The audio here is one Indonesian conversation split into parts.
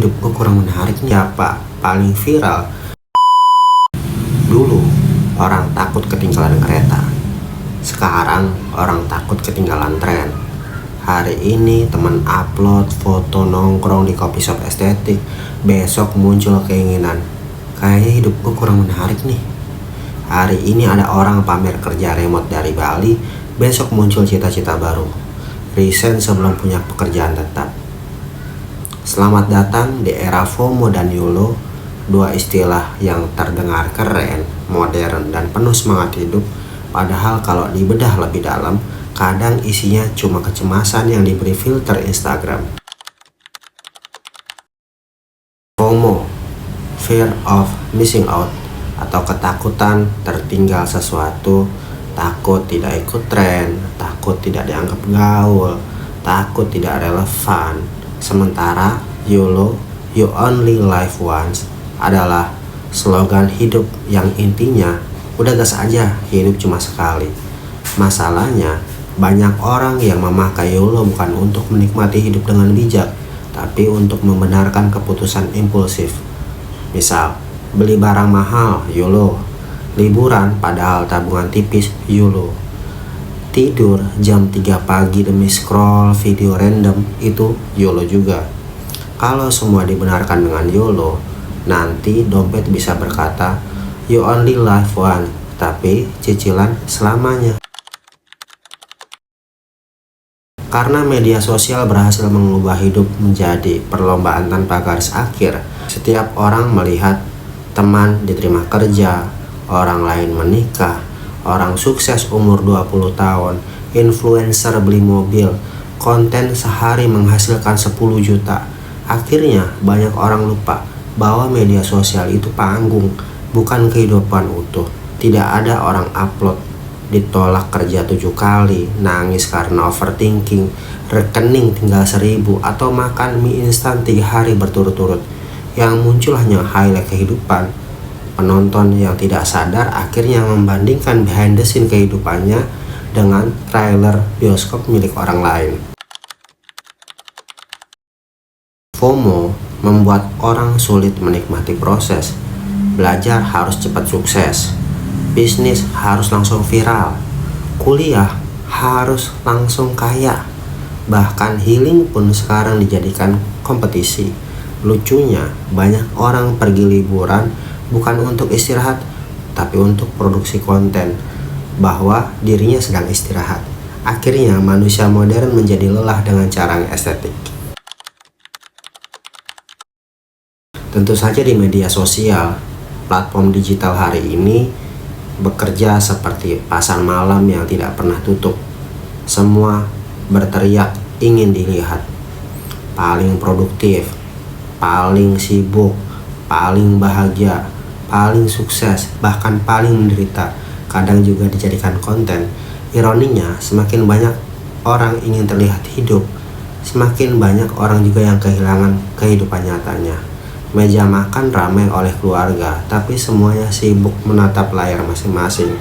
hidup gue kurang menarik nih apa? Paling viral. Dulu orang takut ketinggalan kereta. Sekarang orang takut ketinggalan tren. Hari ini teman upload foto nongkrong di coffee shop estetik. Besok muncul keinginan, kayaknya hidup gue kurang menarik nih. Hari ini ada orang pamer kerja remote dari Bali. Besok muncul cita-cita baru, resign sebelum punya pekerjaan tetap. Selamat datang di era FOMO dan YOLO, dua istilah yang terdengar keren, modern, dan penuh semangat hidup. Padahal kalau dibedah lebih dalam, kadang isinya cuma kecemasan yang diberi filter Instagram. FOMO, fear of missing out, atau ketakutan tertinggal sesuatu, takut tidak ikut tren, takut tidak dianggap gaul, takut tidak relevan. Sementara YOLO, you only live once, adalah slogan hidup yang intinya udah gas aja, hidup cuma sekali. Masalahnya banyak orang yang memakai YOLO bukan untuk menikmati hidup dengan bijak, tapi untuk membenarkan keputusan impulsif. Misal, beli barang mahal, YOLO. Liburan padahal tabungan tipis, YOLO. Tidur jam 3 pagi demi scroll video random, itu YOLO juga. Kalau semua dibenarkan dengan YOLO, nanti dompet bisa berkata, you only live one, tapi cicilan selamanya. Karena media sosial berhasil mengubah hidup menjadi perlombaan tanpa garis akhir, setiap orang melihat teman diterima kerja, orang lain menikah, orang sukses umur 20 tahun, influencer beli mobil, konten sehari menghasilkan 10 juta. Akhirnya banyak orang lupa bahwa media sosial itu panggung, bukan kehidupan utuh. Tidak ada orang upload ditolak kerja 7 kali, nangis karena overthinking, rekening tinggal 1000, atau makan mie instan 3 hari berturut-turut. Yang muncul hanya highlight kehidupan. Penonton yang tidak sadar akhirnya membandingkan behind the scene kehidupannya dengan trailer bioskop milik orang lain. FOMO membuat orang sulit menikmati proses. Belajar harus cepat sukses, bisnis harus langsung viral, kuliah harus langsung kaya, bahkan healing pun sekarang dijadikan kompetisi. Lucunya, banyak orang pergi liburan bukan untuk istirahat, tapi untuk produksi konten bahwa dirinya sedang istirahat. Akhirnya manusia modern menjadi lelah dengan cara yang estetik. Tentu saja di media sosial, platform digital hari ini bekerja seperti pasar malam yang tidak pernah tutup. Semua berteriak ingin dilihat, paling produktif, paling sibuk, paling bahagia, paling sukses, bahkan paling menderita, kadang juga dijadikan konten. Ironinya, semakin banyak orang ingin terlihat hidup, semakin banyak orang juga yang kehilangan kehidupan nyatanya. Meja makan ramai oleh keluarga, tapi semuanya sibuk menatap layar masing-masing.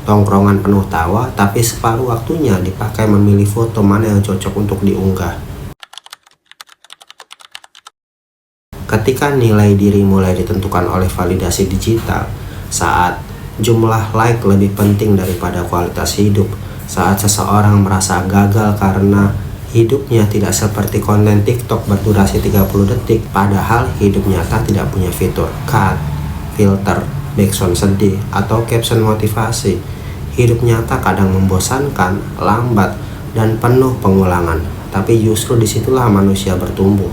Tongkrongan penuh tawa, tapi separuh waktunya dipakai memilih foto mana yang cocok untuk diunggah. Ketika nilai diri mulai ditentukan oleh validasi digital, saat jumlah like lebih penting daripada kualitas hidup, saat seseorang merasa gagal karena hidupnya tidak seperti konten TikTok berdurasi 30 detik, padahal hidup nyata tidak punya fitur cut, filter, background sedih, atau caption motivasi. Hidup nyata kadang membosankan, lambat, dan penuh pengulangan, tapi justru disitulah manusia bertumbuh.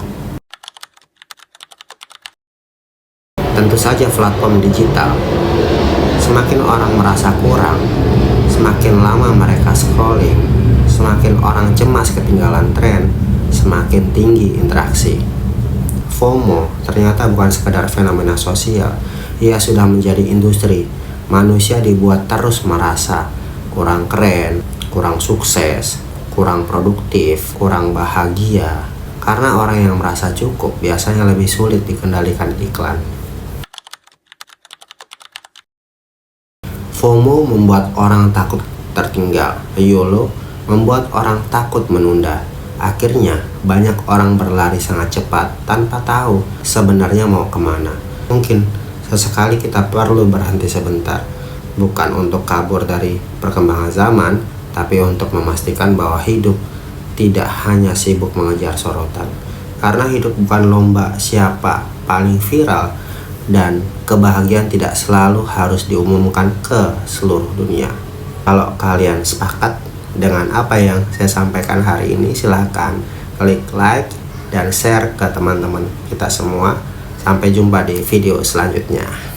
Tentu saja platform digital, semakin orang merasa kurang, semakin lama mereka scrolling, semakin orang cemas ketinggalan tren, semakin tinggi interaksi. FOMO ternyata bukan sekedar fenomena sosial, ia sudah menjadi industri. Manusia dibuat terus merasa kurang keren, kurang sukses, kurang produktif, kurang bahagia. Karena orang yang merasa cukup biasanya lebih sulit dikendalikan iklan. FOMO membuat orang takut tertinggal, YOLO membuat orang takut menunda. Akhirnya, banyak orang berlari sangat cepat tanpa tahu sebenarnya mau kemana. Mungkin sesekali kita perlu berhenti sebentar, bukan untuk kabur dari perkembangan zaman, tapi untuk memastikan bahwa hidup tidak hanya sibuk mengejar sorotan. Karena hidup bukan lomba siapa paling viral, dan kebahagiaan tidak selalu harus diumumkan ke seluruh dunia. Kalau kalian sepakat dengan apa yang saya sampaikan hari ini, silahkan klik like dan share ke teman-teman kita semua. Sampai jumpa di video selanjutnya.